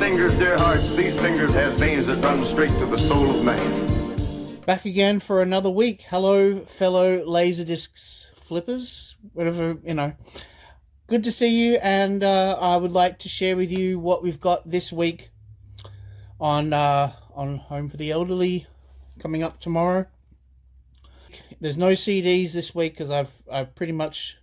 fingers, dear hearts, these fingers have veins that run straight to the soul of man. Back again for another week. Hello, fellow Laserdiscs flippers. Whatever, Good to see you, and I would like to share with you what we've got this week on Home for the Elderly coming up tomorrow. There's no CDs this week because I've pretty much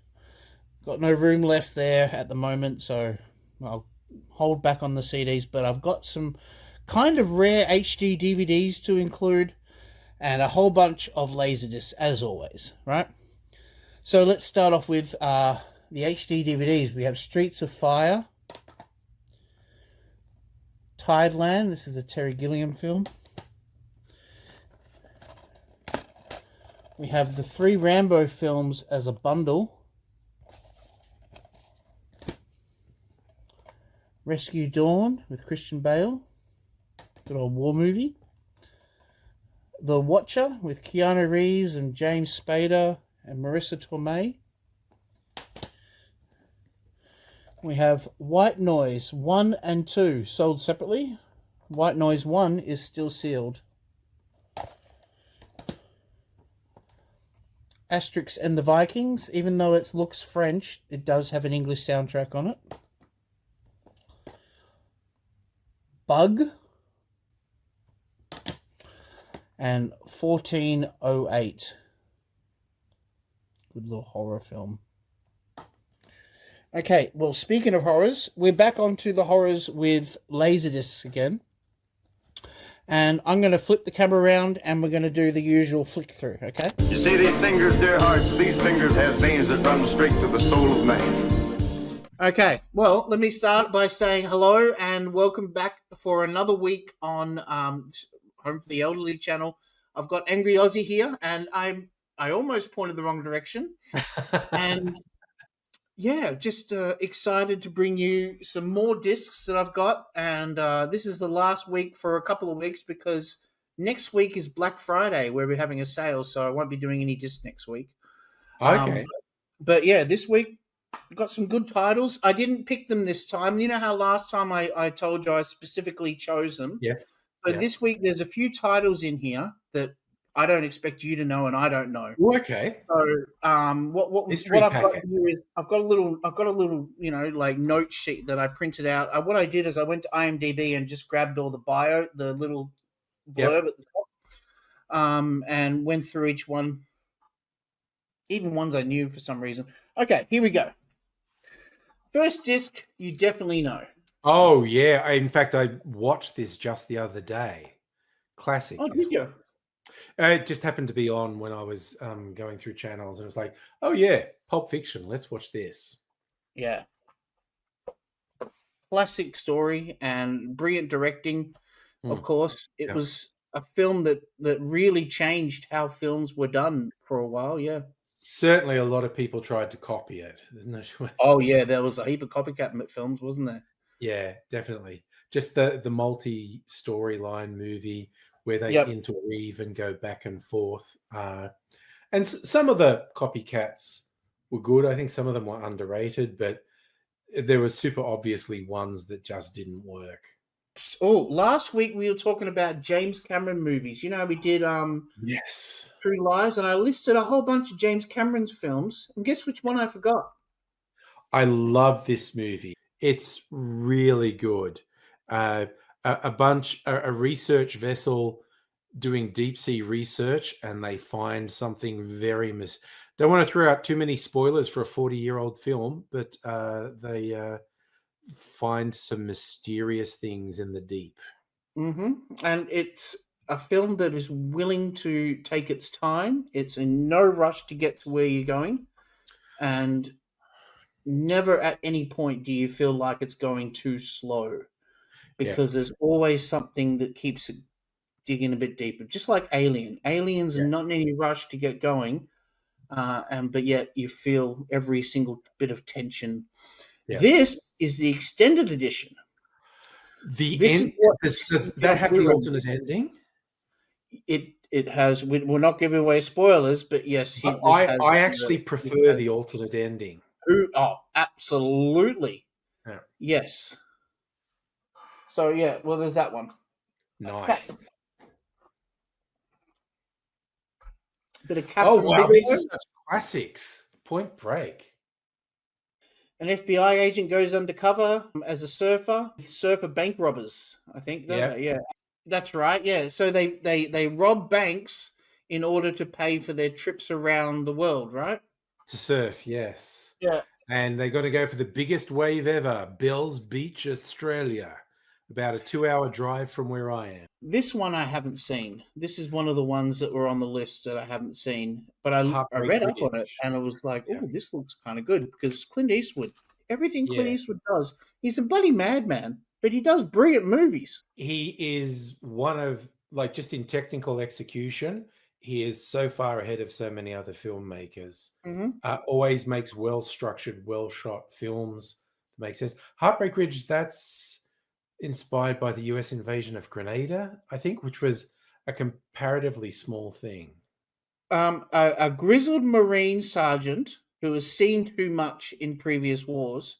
got no room left there at the moment, so I'll hold back on the CDs, but I've got some kind of rare HD DVDs to include and a whole bunch of Laserdiscs, as always, right? So let's start off with the HD DVDs. We have Streets of Fire, Tideland. This is a Terry Gilliam film. We have the 3 Rambo films as a bundle. Rescue Dawn with Christian Bale. Good old war movie. The Watcher with Keanu Reeves and James Spader and Marissa Tomei. We have White Noise 1 and 2 sold separately. White Noise 1 is still sealed. Asterix and the Vikings, even though it looks French, it does have an English soundtrack on it. Bug and 1408. Good little horror film. Okay, well, speaking of horrors, we're back onto the horrors with Laserdiscs again. And I'm going to flip the camera around and we're going to do the usual flick through, okay? You see these fingers, dear hearts, these fingers have veins that run straight to the soul of man. Okay, well, let me start by saying hello and welcome back for another week on Home for the Elderly channel. I've got Angry Aussie here, and I almost pointed the wrong direction. And yeah, just excited to bring you some more discs that I've got. And this is the last week for a couple of weeks because next week is Black Friday where we're having a sale, so I won't be doing any discs next week. Okay. But yeah, this week we've got some good titles. I didn't pick them this time. You know how last time I told you I specifically chose them? Yes. But this week there's a few titles in here that I don't expect you to know and I don't know. Okay. So what I've got here is I've got a little like note sheet that I printed out. What I did is I went to IMDb and just grabbed all the little blurb at the top, and went through each one, even ones I knew for some reason. Okay, here we go. First disc, you definitely know. Oh, yeah. In fact, I watched this just the other day. Classic. Oh, did you? It just happened to be on when I was going through channels, and it was like, oh, yeah, Pulp Fiction. Let's watch this. Yeah. Classic story and brilliant directing, of course. It was a film that really changed how films were done for a while, yeah. Certainly a lot of people tried to copy it. There's no choice. Oh, yeah, there was a heap of copycat films, wasn't there? Yeah, definitely. Just the multi-storyline movie where they interweave and go back and forth. And some of the copycats were good. I think some of them were underrated, but there were super obviously ones that just didn't work. Oh, last week we were talking about James Cameron movies. You know, we did yes, True Lies, and I listed a whole bunch of James Cameron's films. And guess which one I forgot? I love this movie. It's really good. A research vessel doing deep sea research, and they find something very don't want to throw out too many spoilers for a 40-year-old film, but they find some mysterious things in the deep. Mm-hmm. And it's a film that is willing to take its time. It's in no rush to get to where you're going, and never at any point do you feel like it's going too slow, because there's always something that keeps it digging a bit deeper. Just like Aliens are not in any rush to get going, but yet you feel every single bit of tension. Yeah. This is the extended edition. Does that have the alternate ending? It has. We're not giving away spoilers, but yes, I actually prefer the alternate ending. Oh, absolutely. Yeah. Yes. So yeah, well, there's that one. Nice. Bit of Oh Catherine wow, these are Bigelow. such classics. Point Break. An FBI agent goes undercover as a surfer bank robbers, I think, don't Yeah, they? Yeah, that's right. Yeah, so they rob banks in order to pay for their trips around the world, right? to surf. Yes, Yeah. and they got to go for the biggest wave ever, Bells Beach, Australia. About a 2-hour drive from where I am. This one I haven't seen. This is one of the ones that were on the list that I haven't seen. But I Heartbreak read up on it Ridge. and it was like, Yeah. oh, this looks kind of good because Clint Eastwood, everything Clint Yeah. Eastwood does, he's a bloody madman, but he does brilliant movies. He is one of, like, just in technical execution, he is so far ahead of so many other filmmakers. Hmm. Always makes well structured, well shot films that make sense. Heartbreak Ridge, that's inspired by the US invasion of Grenada, I think, which was a comparatively small thing. A grizzled Marine sergeant who has seen too much in previous wars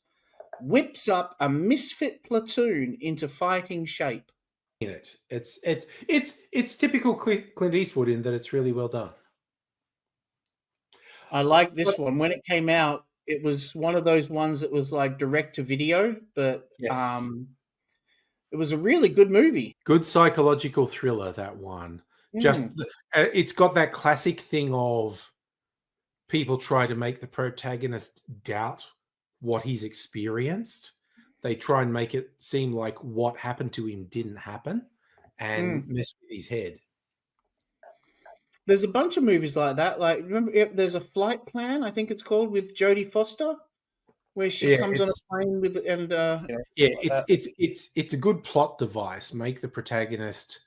whips up a misfit platoon into fighting shape. In it, it's typical Clint Eastwood in that it's really well done. I like But this one. When it came out, it was one of those ones that was like direct to video, but yes, it was a really good movie. good psychological thriller, that one. Mm, It's got that classic thing of people try to make the protagonist doubt what he's experienced. They try and make it seem like what happened to him didn't happen and mm. mess with his head. There's a bunch of movies like that. Like, remember, there's a Flight Plan, I think it's called, with Jodie Foster, where she Yeah, comes on a it's plane with and yeah, stuff like that. it's a good plot device. Make the protagonist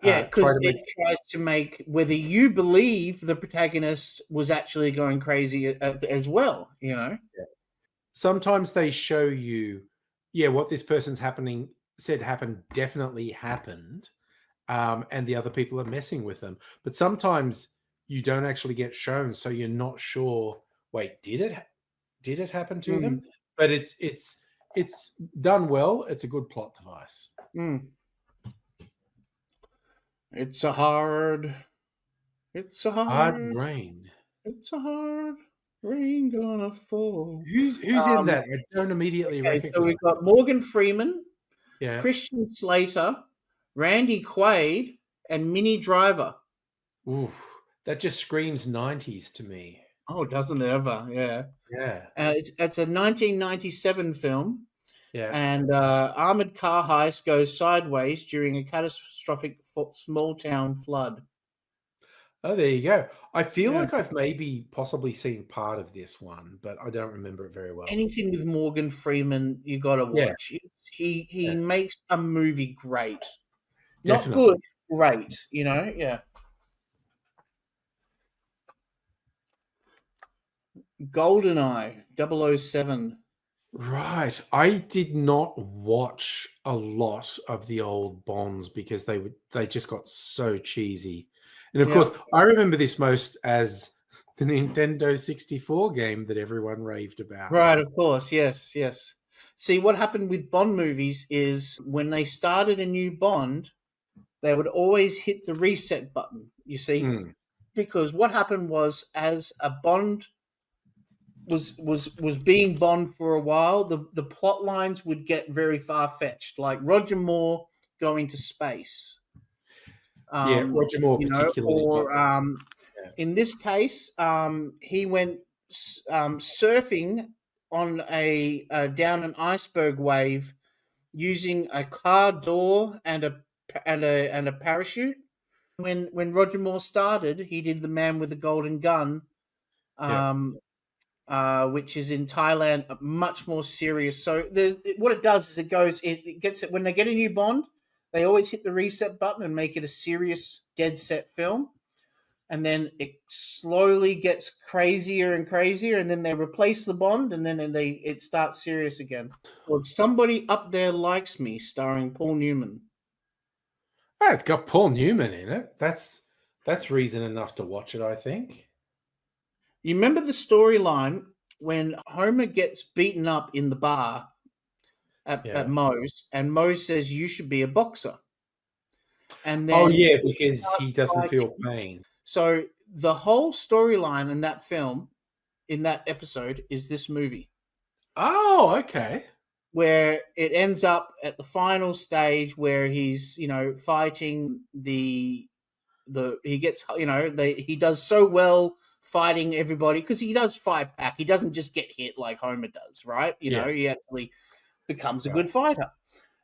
Yeah, try because to it make tries to make whether you believe the protagonist was actually going crazy as well. You know. sometimes they show you, yeah, what this person's happening said happened definitely happened, and the other people are messing with them. But sometimes you don't actually get shown, so you're not sure. Wait, did it happen to them? Mm, But it's done well. It's a good plot device. mm. It's a hard. It's a Hard hard. Rain. It's a hard rain gonna fall. Who's in Um, that? I don't immediately okay, so recognize. we've got Morgan Freeman, Yeah. Christian Slater, Randy Quaid, and Minnie Driver. Ooh, that just screams 90s to me. Oh, doesn't it ever? Yeah. Yeah. It's a 1997 film, Yeah. and armored car heist goes sideways during a catastrophic small town flood. Oh, there you go. I feel Yeah. like I've maybe possibly seen part of this one, but I don't remember it very well. Anything with Morgan Freeman, you got to Yeah, watch. He yeah, makes a movie great, not definitely. good, great. You know, yeah. GoldenEye 007. Right. I did not watch a lot of the old Bonds because they just got so cheesy. And of Yeah. course, I remember this most as the Nintendo 64 game that everyone raved about. Right, of course. Yes, yes. See, what happened with Bond movies is when they started a new Bond, they would always hit the reset button, you see? Mm, Because what happened was as a Bond was being Bond for a while, the plot lines would get very far fetched, like Roger Moore going to space. yeah, Roger Moore You know, particularly got or some. in this case, he went surfing on down an iceberg wave using a car door and a parachute. When Roger Moore started, he did The Man with the Golden Gun, Yeah, um, which is in Thailand, much more serious. So what it does is it gets it when they get a new Bond, they always hit the reset button and make it a serious, dead set film, and then it slowly gets crazier and crazier, and then they replace the Bond, and then it starts serious again. Well, Somebody Up There Likes Me, starring Paul Newman. oh, it's got Paul Newman in it. That's reason enough to watch it, I think. You remember the storyline when Homer gets beaten up in the bar, at Moe's, and Moe says you should be a boxer. And Oh then yeah, he because starts he doesn't feel fighting. pain. So the whole storyline in that film, in that episode, is this movie, Oh, okay. where it ends up at the final stage where he's fighting the he gets he does so well fighting everybody, because he does fight back. He doesn't just get hit like Homer does, right? Yeah. He actually becomes a Right. good fighter.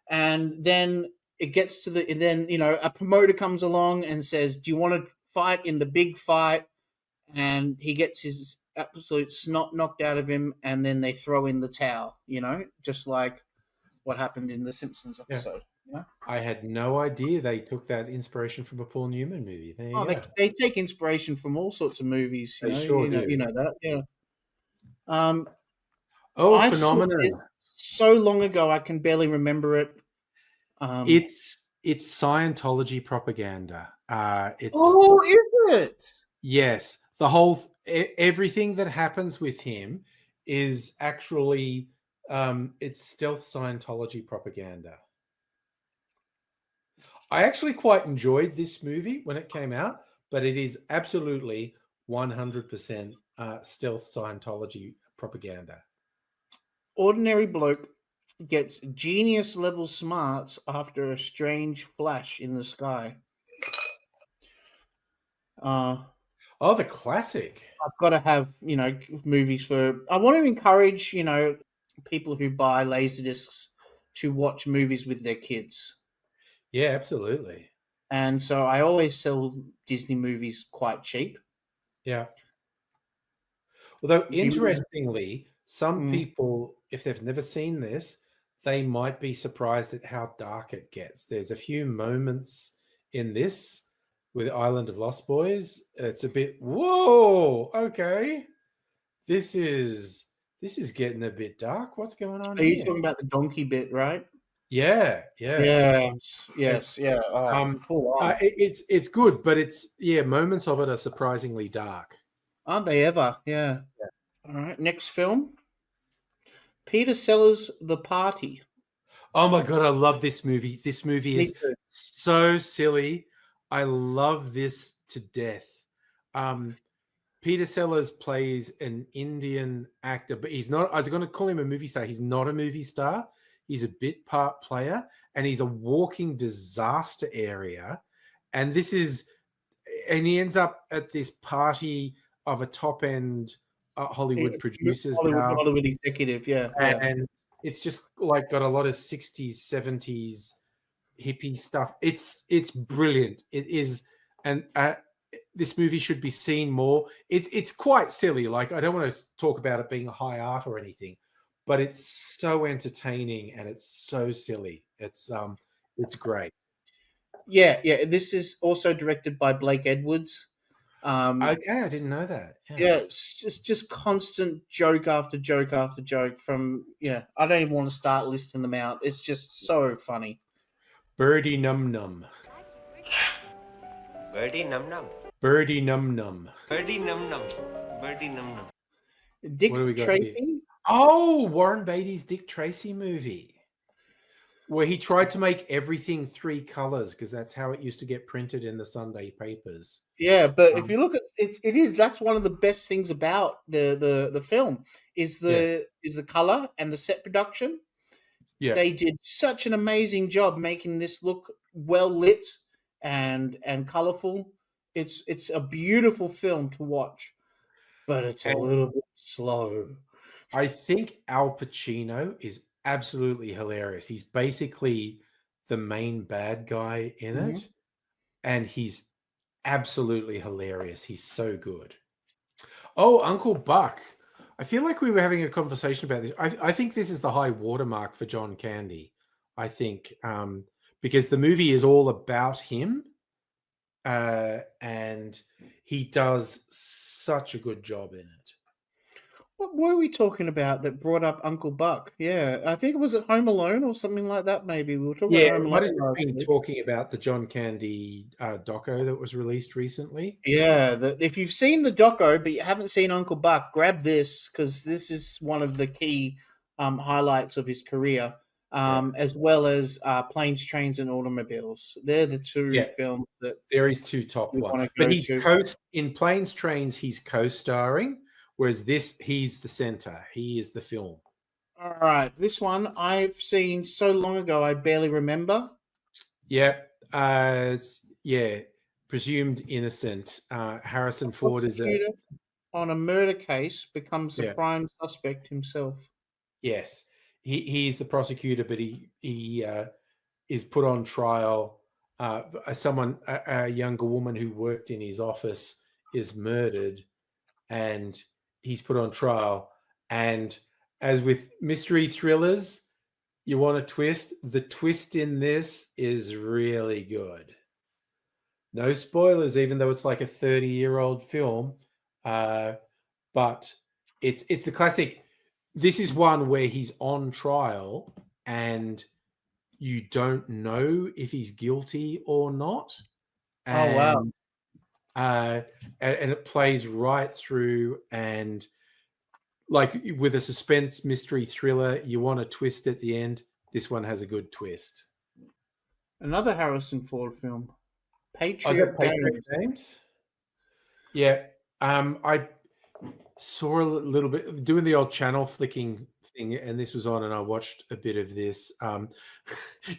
And then it gets to a promoter comes along and says, do you want to fight in the big fight? And he gets his absolute snot knocked out of him, and then they throw in the towel, just like what happened in the Simpsons Yeah. episode. I had no idea they took that inspiration from a Paul Newman movie. There you go. They take inspiration from all sorts of movies. They sure do. You know that, yeah. Oh, I saw phenomenon! this so long ago, I can barely remember it. It's Scientology propaganda. Oh, is it? Yes, the whole everything that happens with him is actually it's stealth Scientology propaganda. I actually quite enjoyed this movie when it came out, but it is absolutely 100% stealth Scientology propaganda. Ordinary bloke gets genius level smarts after a strange flash in the sky. Oh, the classic. I've got to have, movies for. I want to encourage, people who buy Laserdiscs to watch movies with their kids. Yeah, absolutely. And so I always sell Disney movies quite cheap. Yeah. Although, interestingly, some people, if they've never seen this, they might be surprised at how dark it gets. There's a few moments in this with Island of Lost Boys. It's a bit, whoa, okay. This is getting a bit dark. What's going on Are you here? talking about the donkey bit, right? Yeah. Yes, yeah. Full on. It's good, but moments of it are surprisingly dark. Aren't they ever? Yeah. All right, next film. Peter Sellers' The Party. Oh my God, I love this movie. This movie is so silly. I love this to death. Peter Sellers plays an Indian actor, but he's not. I was going to call him a movie star. He's not a movie star. He's a bit part player, and he's a walking disaster area. And he ends up at this party of a top end Hollywood producer's house. Hollywood executive, yeah. And it's just like got a lot of 60s, 70s hippie stuff. It's brilliant. It is, and this movie should be seen more. It's quite silly. Like, I don't want to talk about it being high art or anything, but it's so entertaining and it's so silly. It's great. Yeah. This is also directed by Blake Edwards. Okay, I didn't know that. Yeah, it's just constant joke after joke after joke from. I don't even want to start listing them out. It's just so funny. Birdie Num Num. Birdie Num Num. Birdie Num Num. Birdie Num Num. Birdie Num Num. Dick What do we got Tracy. here? Oh, Warren Beatty's Dick Tracy movie, where he tried to make everything 3 colors because that's how it used to get printed in the Sunday papers. Yeah, but if you look at it, that's one of the best things about the film is the color and the set production. Yeah, They did such an amazing job making this look well lit and colorful. It's a beautiful film to watch, but it's a little bit slow. I think Al Pacino is absolutely hilarious. He's basically the main bad guy in it, and he's absolutely hilarious. He's so good. Oh, Uncle Buck. I feel like we were having a conversation about this. I think this is the high watermark for John Candy. I think because the movie is all about him, and he does such a good job in it. What were we talking about that brought up Uncle Buck? Yeah, I think it was at Home Alone or something like that. Maybe we were talking about Home Alone. Might have just been talking about the John Candy doco that was released recently. Yeah, if you've seen the doco but you haven't seen Uncle Buck, grab this because this is one of the key highlights of his career. as well as Planes, Trains, and Automobiles. They're the two Yeah. films that There is two top we one, want to but go he's to. in Planes, Trains. He's co-starring, whereas he's the center. He is the film. All right, this one I've seen so long ago I barely remember. Yeah, presumed innocent. Harrison Ford is a Prosecutor on a murder case becomes the yeah. prime suspect himself. Yes, he's the prosecutor, but he is put on trial. A younger woman who worked in his office is murdered, and he's put on trial. And as with mystery thrillers, you want a twist. The twist in this is really good. No spoilers, even though it's like a 30-year-old film. But it's the classic. This is one where he's on trial and you don't know if he's guilty or not. Oh wow! And and it plays right through. And like with a suspense mystery thriller, you want a twist at the end. This one has a good twist. Another Harrison Ford film, Oh, is Patriot that Patriot Games. Games? Yeah. I saw a little bit doing the old channel flicking thing, and this was on, and I watched a bit of this.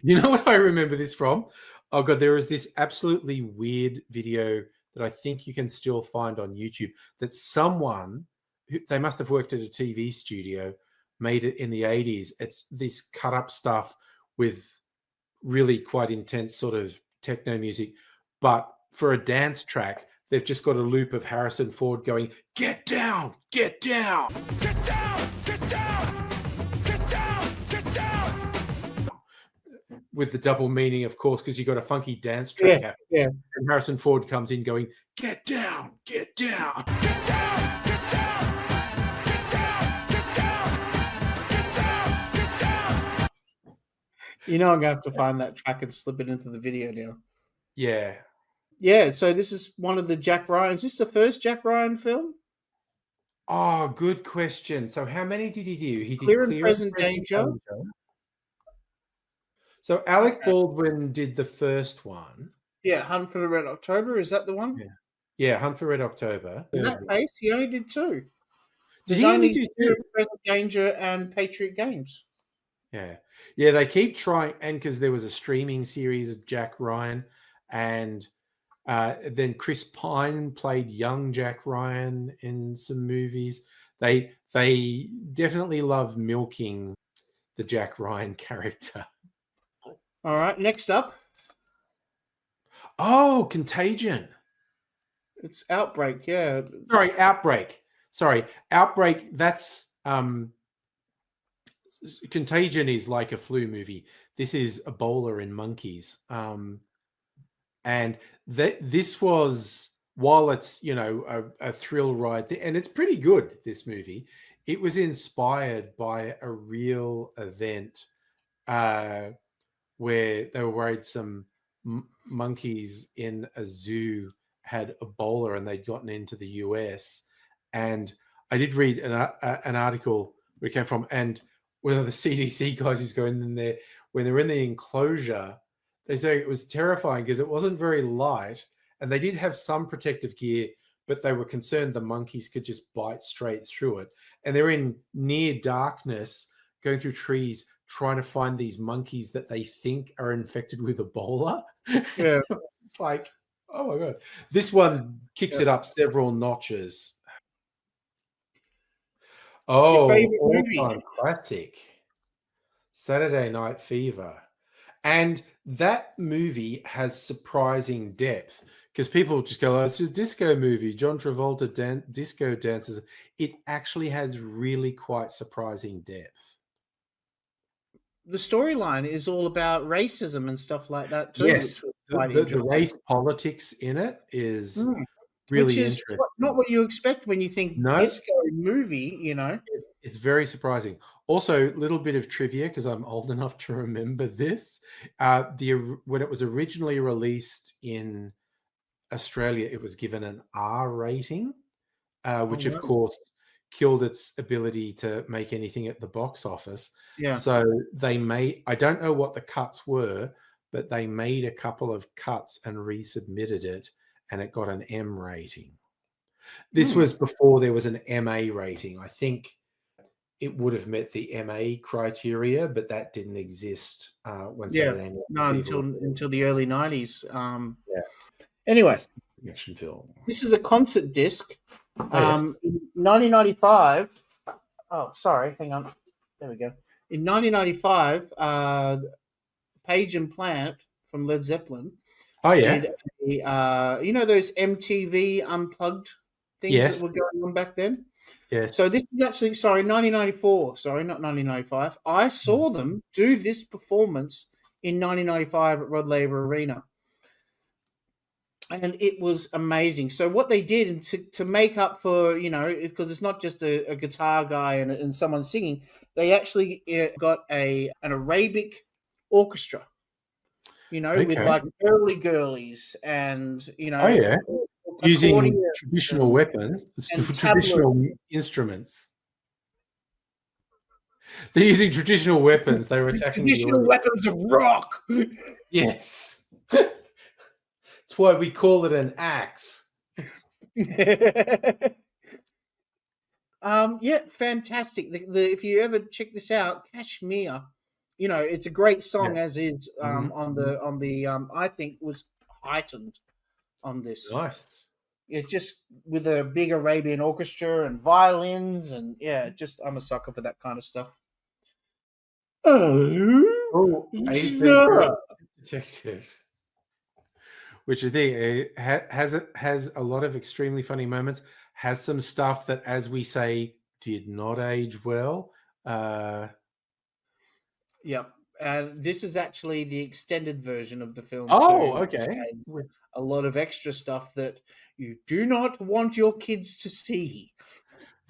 You know what I remember this from? Oh god, there is this absolutely weird video that I think you can still find on YouTube. That someone they must have worked at a TV studio, made it in the 80s. It's this cut up stuff with really quite intense sort of techno music, but for a dance track, they've just got a loop of Harrison Ford going, "Get down, get down, get down, get down, get down, get down," with the double meaning, of course, because you got a funky dance track happening. Yeah. And Harrison Ford comes in going, "Get down, get down, get down, get down, get down, get down, get down, get down." You know, I'm going to have to find that track and slip it into the video now. Yeah. Yeah, so this is one of the Jack Ryan. Is this the first Jack Ryan film? Oh, good question. So how many did he do? He did Clear and Clear and Present Present Danger. Danger. So Alec Baldwin did the first one. Yeah, Hunt for the Red October. Is that the one? Yeah, Hunt for Red October. In that case, he only did two. Did There's he only only do Clear two? and Present Danger and Patriot Games. Yeah. Yeah, they keep trying, and because there was a streaming series of Jack Ryan, and then Chris Pine played young Jack Ryan in some movies. They definitely love milking the Jack Ryan character. All right, next up, Oh, Contagion. it's Outbreak. Yeah, Sorry, Outbreak. Sorry, Outbreak. That's Contagion is like a flu movie. This is Ebola in monkeys. And this was, while it's a thrill ride, and it's pretty good. This movie, it was inspired by a real event where they were worried some monkeys in a zoo had Ebola and they'd gotten into the US. And I did read an article where it came from, and one of the CDC guys who's going in there, when they're in the enclosure, they say it was terrifying because it wasn't very light, and they did have some protective gear, but they were concerned the monkeys could just bite straight through it. And they're in near darkness, going through trees, trying to find these monkeys that they think are infected with Ebola. yeah. It's like, oh my god, this one kicks it up several notches. Oh, all-time classic, Saturday Night Fever. And that movie has surprising depth because people just go, "Oh, it's a disco movie. John Travolta disco dances." It actually has really quite surprising depth. The storyline is all about racism and stuff like that too. Yes, the race politics in it is really which is interesting. not what you expect when you think disco movie. It's very surprising. Also, a little bit of trivia because I'm old enough to remember this. When it was originally released in Australia, it was given an R rating, which of course killed its ability to make anything at the box office. Yeah. So they made, I don't know what the cuts were, but they made a couple of cuts and resubmitted it, and it got an M rating. This was before there was an MA rating. I think it would have met the MA criteria, but that didn't exist when Saturday Night No, Fever. until the early 90s. Yeah. Anyway, It's an action film. this is a concert disc. yes. In 1995. Oh, sorry. Hang on. There we go. In 1995, Page and Plant from Led Zeppelin Oh yeah. did those MTV Unplugged things Yes. that were going on back then? Yes. So this is actually, 1994. Sorry, not 1995. I saw them do this performance in 1995 at Rod Laver Arena. And it was amazing. So what they did, and to make up for, because it's not just a guitar guy and someone singing, they actually got an Arabic orchestra, with like early girlies and, Oh yeah. Using accordion traditional weapons, and traditional instruments. They're using traditional weapons. They were attacking traditional weapons of rock. Yes. That's why we call it an axe. Yeah, fantastic. If you ever check this out, Kashmir, it's a great song as is. On the I think was heightened on this. Nice. It just with a big Arabian orchestra and violins and I'm a sucker for that kind of stuff. Oh, Ace Ventura Detective. Which I think has a lot of extremely funny moments. Has some stuff that, as we say, did not age well. Yep. This is actually the extended version of the film. Oh, too, okay. A lot of extra stuff that you do not want your kids to see.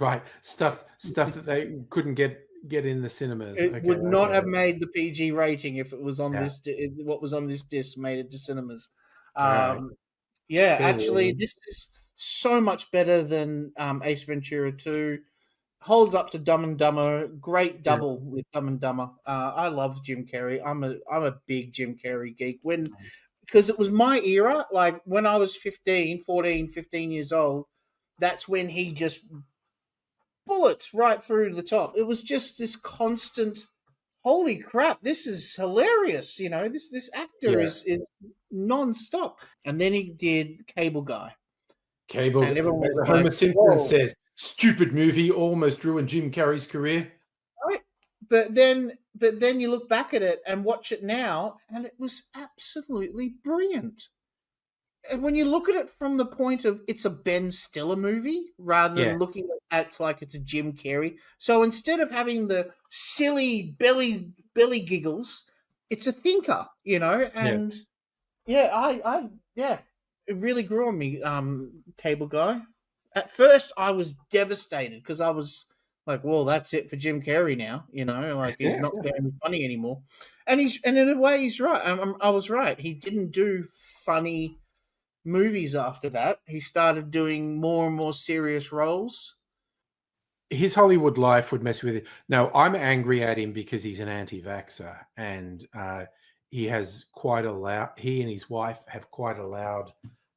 Right. Stuff that they couldn't get in the cinemas. It would not have made the PG rating if it was on this. What was on this disc made it to cinemas. Yeah, actually, this is so much better than Ace Ventura 2. Holds up to Dumb and Dumber. Great double with Dumb and Dumber. I love Jim Carrey. I'm a big Jim Carrey geek. Because it was my era, like when I was 15 years old, that's when he just bullets right through the top. It was just this constant, holy crap, this is hilarious. This actor is non-stop. And then he did Cable Guy. Cable. And everyone was Homer like, Simpson whoa. says, "Stupid movie, almost ruined Jim Carrey's career." Right. But then you look back at it and watch it now, and it was absolutely brilliant. And when you look at it from the point of it's a Ben Stiller movie rather than looking at it like it's a Jim Carrey. So instead of having the silly belly giggles, it's a thinker, and it really grew on me, Cable Guy. At first I was devastated because I was like, well, that's it for Jim Carrey now, like he's not going to be funny anymore. And in a way he's right. I was right. He didn't do funny movies after that. He started doing more and more serious roles. His Hollywood life would mess with it. Now, I'm angry at him because he's an anti-vaxxer, and he and his wife have quite a loud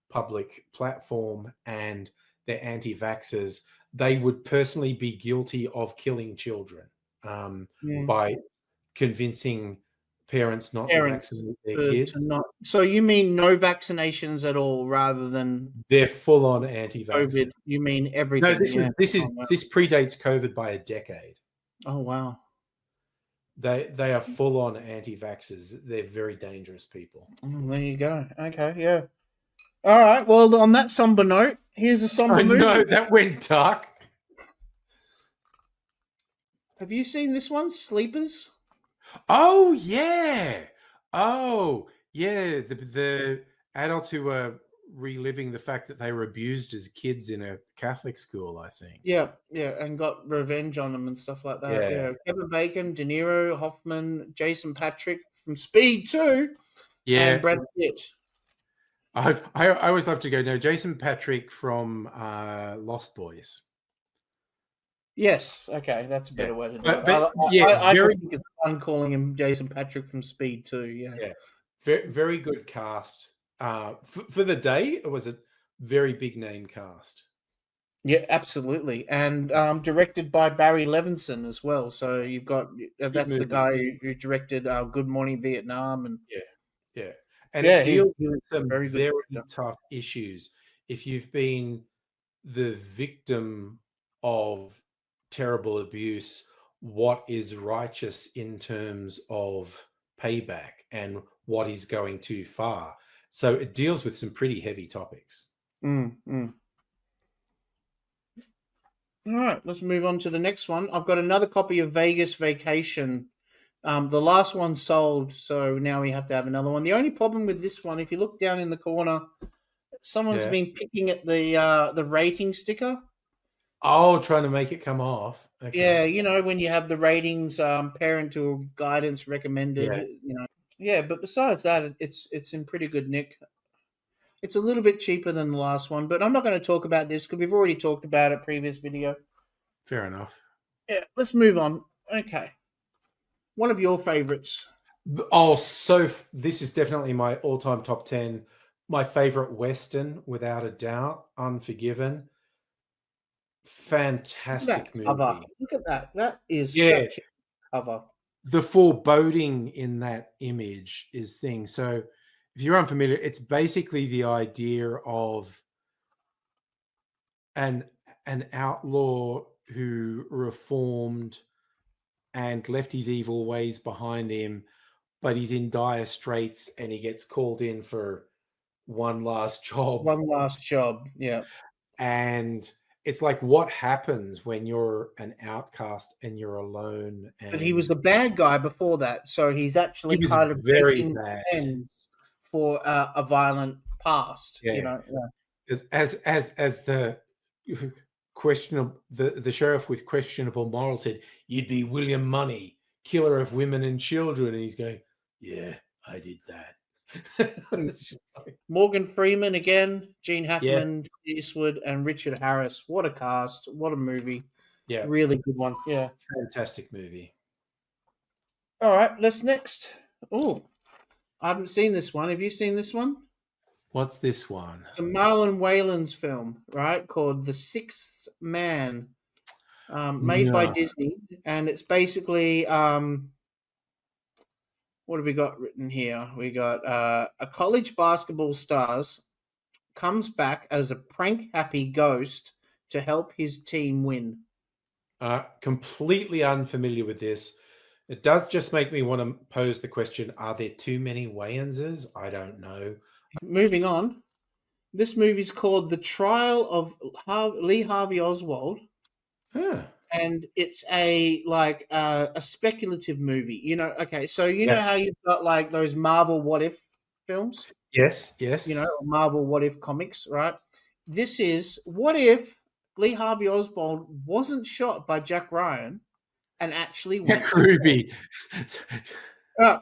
public platform, and they're anti-vaxxers. They would personally be guilty of killing children by convincing parents not to vaccinate their kids. So you mean no vaccinations at all, rather than they're full on anti-vax. COVID? You mean everything? No, this predates COVID by a decade. Oh wow! They are full on anti-vaxxers. They're very dangerous people. There you go. Okay, yeah. All right. Well, on that somber note, here's a somber movie. No, that went dark. Have you seen this one, Sleepers? Oh yeah. Oh yeah. The adults who are reliving the fact that they were abused as kids in a Catholic school, I think. Yeah, and got revenge on them and stuff like that. Yeah. Kevin Bacon, De Niro, Hoffman, Jason Patrick from Speed 2, and Brad Pitt. I always love to go. No, Jason Patrick from Lost Boys. Yes, okay, that's a Yeah. better way to do But, it. but yeah, I very think it's fun calling him Jason Patrick from Speed too. Yeah, yeah, very very good cast. For the day, it was a very big name cast. yeah, absolutely, and directed by Barry Levinson as well. So you've got Big that's the movie. guy who directed Good Morning Vietnam, and Yeah, yeah, and it yeah, deals he with was a some very good very director. tough issues. If you've been the victim of terrible abuse, what is righteous in terms of payback and what is going too far? So it deals with some pretty heavy topics. Mm, mm. All right, let's move on to the next one. I've got another copy of Vegas Vacation. The last one sold, so now we have to have another one. The only problem with this one, if you look down in the corner, someone's Yeah. been picking at the rating sticker. Oh, trying to make it come off. Yeah, Okay. you know when you have the ratings, parental guidance recommended. Yeah. Yeah. But besides that, it's in pretty good nick. It's a little bit cheaper than the last one, but I'm not going to talk about this because we've already talked about it previous video. Fair enough. Yeah, let's move on. Okay, one of your favorites. Oh, this is definitely my all-time top 10. My favorite Western, without a doubt, Unforgiven. Look at that Fantastic cover. movie. Look at that. That is Yeah, such a cover. the foreboding in that image is thing. So if you're unfamiliar, it's basically the idea of an an outlaw who reformed and left his evil ways behind him, but he's in dire straits and he gets called in for one last job. One last job. Yeah. And it's like what happens when you're an outcast and you're alone, But he was and a bad guy before that, so he's he actually was kind of very taking bad. ends for a violent past. You Yeah. know. Yeah. As the questionable the sheriff with questionable morals said, "You'd be William Money, killer of women and children," and he's going, "Yeah, I did that." It's just like, Morgan Freeman again, Gene yeah, Hackman, Clint Eastwood, and Richard Harris. What a cast! What a movie! yeah, Really good one. Yeah. fantastic movie. All right. Let's next. Oh, I haven't seen this one. Have you seen this one? What's this one? It's a Marlon Wayans film, right? Called The Sixth Man, made by No. Disney, and it's basically what have we got written here? We got a college basketball stars comes back as a prank happy ghost to help his team win. Completely unfamiliar with this. It does just make me want to pose the question: are there too many Wayanses? I don't know. Moving on, this movie's called The Trial of Lee Harvey Oswald, Huh. and it's a speculative movie. You know, okay, so you know Yeah. how you've got like those Marvel What If films, Yes. you know, Yes. or Marvel What If comics, right? This is what if Lee Harvey Oswald wasn't shot by Jack Ryan and actually went Jack to war. Ruby. Uh,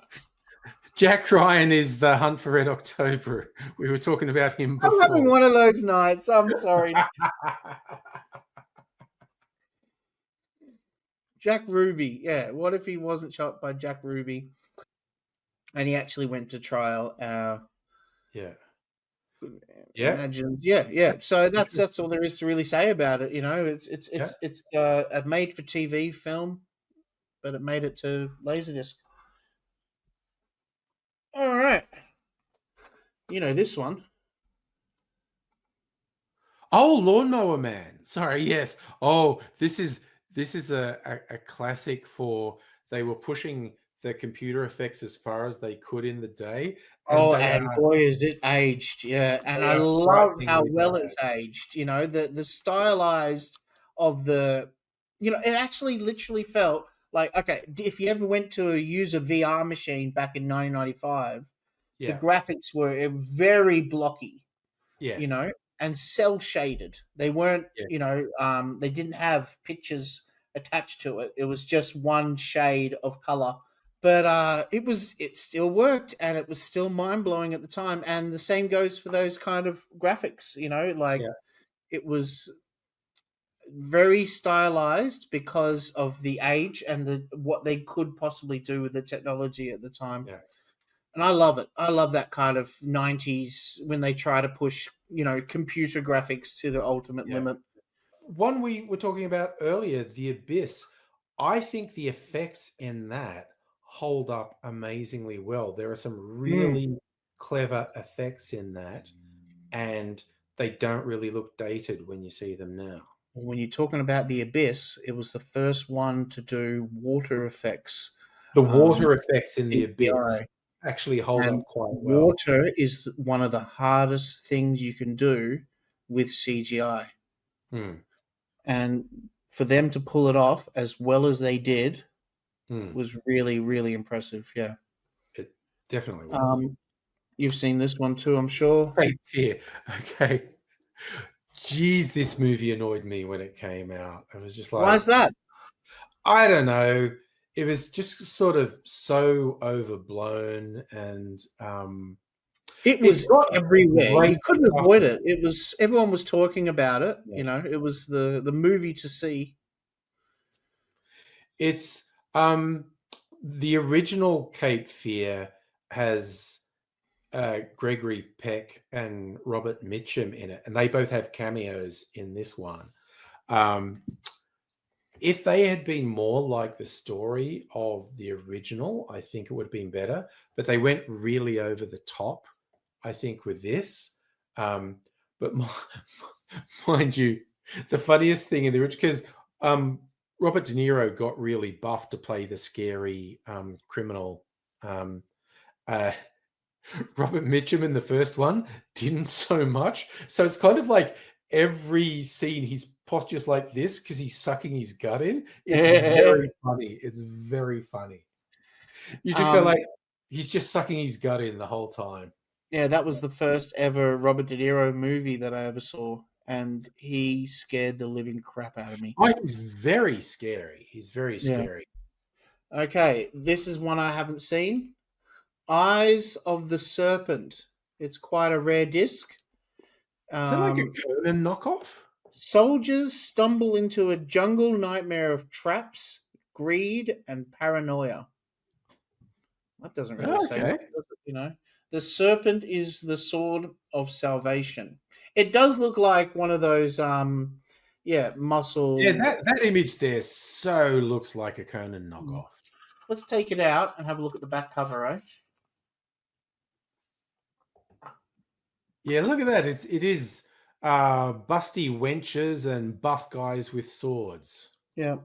Jack Ryan is the Hunt for Red October. We were talking about him I'm having before. one of those nights. I'm sorry. Jack Ruby. Yeah. What if he wasn't shot by Jack Ruby and he actually went to trial? Yeah. Yeah. Imagine. Yeah. Yeah. So that's all there is to really say about it. You know, Yeah. it's a made for TV film, but it made it to Laserdisc. All right. You know this one. Oh, Lawnmower Man. Sorry, yes. Oh, this is a classic for they were pushing the computer effects as far as they could in the day, and Oh, and boy, is it aged, yeah. And they I are love how frighteningly well bad. it's aged. You know, the stylized of the, you know, it actually literally felt like okay. If you ever went to use a VR machine back in 1995, the Yeah. graphics were very blocky, you Yes. know, and cell shaded. They weren't, Yeah. you know, they didn't have pictures attached to it. It was just one shade of color, but it still worked and it was still mind-blowing at the time, and the same goes for those kind of graphics, you know, like Yeah. it was very stylized because of the age and what they could possibly do with the technology at the time. Yeah. And I love it. I love that kind of 90s when they try to push, computer graphics to the ultimate Yeah. limit. One we were talking about earlier, The Abyss. I think the effects in that hold up amazingly well. There are some Mm. really clever effects in that, and they don't really look dated when you see them now. When you're talking about the Abyss, it was the first one to do water effects, The um, water effects in The Abyss CGI. actually hold And up quite well. water is one of the hardest things you can do with CGI. Hmm. And for them to pull it off as well as they did Hmm. was really, really impressive. Yeah. It definitely was. Um, you've seen this one too, I'm sure. Great fear. Okay. Geez, this movie annoyed me when it came out. I was just Why like, is that? I don't know. It was just sort of so overblown, and It it's was got everywhere. great You couldn't stuff avoid in it. it. It was everyone was talking about it. Yeah. It was the movie to see. It's the original Cape Fear has Gregory Peck and Robert Mitchum in it, and they both have cameos in this one. Um, if they had been more like the story of the original, I think it would have been better. But they went really over the top, I think, with this. But mind you, the funniest thing in the original, because Robert De Niro got really buffed to play the scary criminal. Um, uh, Robert Mitchum in the first one didn't so much. So it's kind of like every scene he's postures like this because he's sucking his gut in. It's very funny. It's very funny. You just go um, like, he's just sucking his gut in the whole time. yeah, that was the first ever Robert De Niro movie that I ever saw, and he scared the living crap out of me. Oh, he's very scary. He's very Yeah. scary. Okay, this is one I haven't seen. Eyes of the Serpent. It's quite a rare disc. Is that like a Um, Conan knockoff? Soldiers stumble into a jungle nightmare of traps, greed, and paranoia. That doesn't really Oh, say okay. much, does it? The serpent is the sword of salvation. It does look like one of those, Yeah, muscle. that image there so looks like a Conan knockoff. Let's take it out and have a look at the back cover, eh? Yeah, look at that. It is busty wenches and buff guys with swords. Yeah.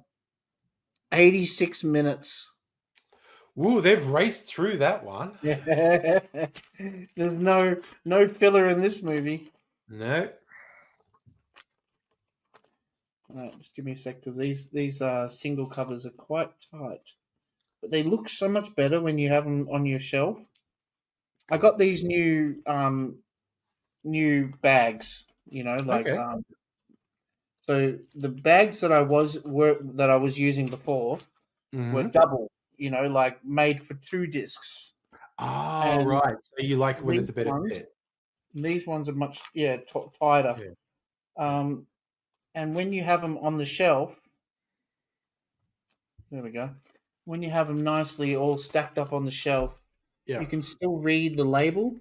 86 minutes. Ooh, they've raced through that one. Yeah. There's no filler in this movie. No. All right, just give me a sec because these single covers are quite tight, but they look so much better when you have them on your shelf. I got these new bags, Okay. so the bags that I was using before were Mhm. double, like made for 2 discs, Oh, and right. So you like when it's these a better ones fit. these ones are much tighter. Yeah. Um, and when you have them on the shelf, there we go. When you have them nicely all stacked up on the shelf, Yeah. you can still read the label.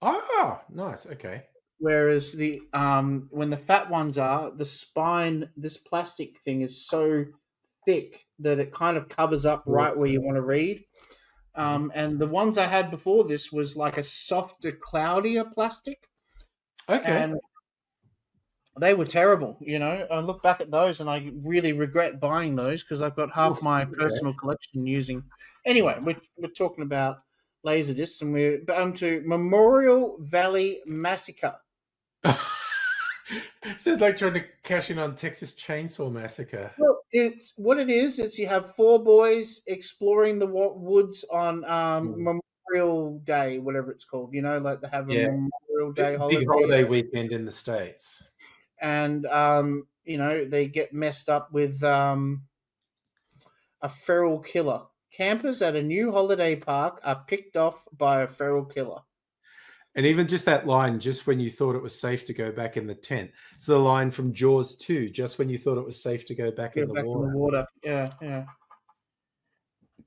Ah, nice. Okay. Whereas when the fat ones are, the spine, this plastic thing is so thick that it kind of covers up Cool. right where you want to read. And the ones I had before this was like a softer, cloudier plastic, Okay. and they were terrible. I look back at those and I really regret buying those because I've got half Oof, my okay. personal collection using. Anyway, we're talking about Laserdiscs, and we're on to Memorial Valley Massacre. Sounds like trying to cash in on Texas Chainsaw Massacre. Well, it's what it is. It's you have four boys exploring the woods on Mm. Memorial Day, whatever it's called. Like they have a Yeah. Memorial Day Big holiday, holiday weekend in the States. and they get messed up with a feral killer. Campers at a new holiday park are picked off by a feral killer. And even just that line, just when you thought it was safe to go back in the tent. It's the line from Jaws 2, just when you thought it was safe to go back in the back water. in the water. Yeah, yeah.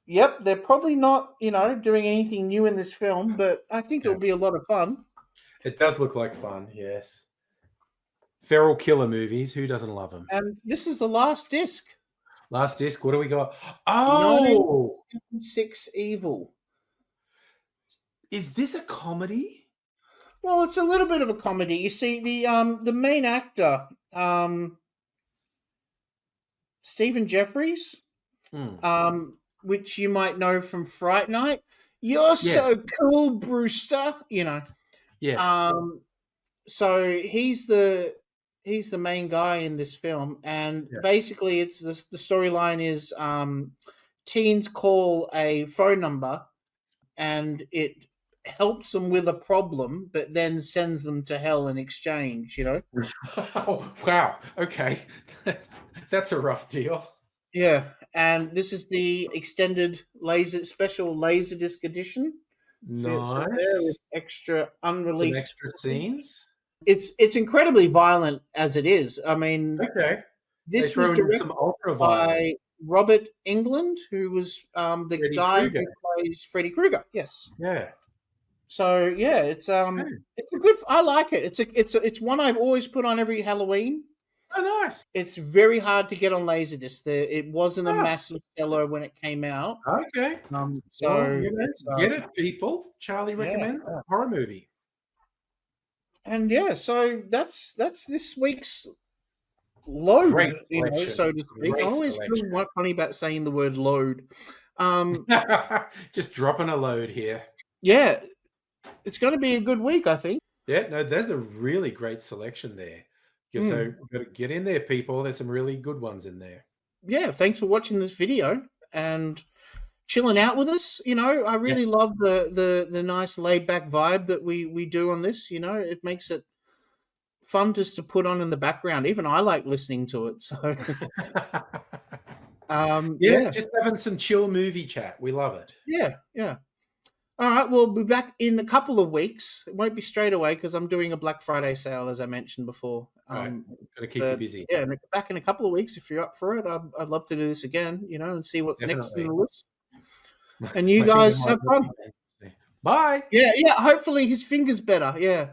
Yep, they're probably not, doing anything new in this film, but I think it'll be a lot of fun. It does look like fun, yes. Feral killer movies, who doesn't love them? And this is the last disc. Last disc, what do we got? Oh! 1976 Evil. Is this a comedy? Well, it's a little bit of a comedy. You see, the main actor, Stephen Jeffries, which you might know from Fright Night. You're so cool, Brewster. Yes. So he's the main guy in this film, and basically, it's the storyline is teens call a phone number, and it helps them with a problem, but then sends them to hell in exchange. Oh, wow. Okay, that's a rough deal. Yeah, and this is the extended special Laserdisc edition. So it says there with extra unreleased some extra scenes. It's incredibly violent as it is. I mean, this was directed by Robert Englund, who was the Freddy guy Krueger. who plays Freddy Krueger. Yes. Yeah. So yeah, it's a good. I like it. It's one I've always put on every Halloween. Oh, nice. It's very hard to get on Laserdisc. It wasn't a massive seller when it came out. Okay. So get it, people. Charlie recommends a horror movie. And so that's this week's load, so to speak. I always feel funny about saying the word load. Just dropping a load here. Yeah, it's going to be a good week, I think. Yeah, no, there's a really great selection there. So get in there, people. There's some really good ones in there. Yeah, thanks for watching this video and chilling out with us. I really love the nice laid back vibe that we do on this. It makes it fun just to put on in the background. Even I like listening to it. So just having some chill movie chat. We love it. Yeah. All right, we'll be back in a couple of weeks. It won't be straight away because I'm doing a Black Friday sale, as I mentioned before. Got to keep you busy. Yeah, back in a couple of weeks if you're up for it. I'd love to do this again, and see what's next in the list. And you guys have fun. Bye. Yeah. Hopefully his finger's better. Yeah.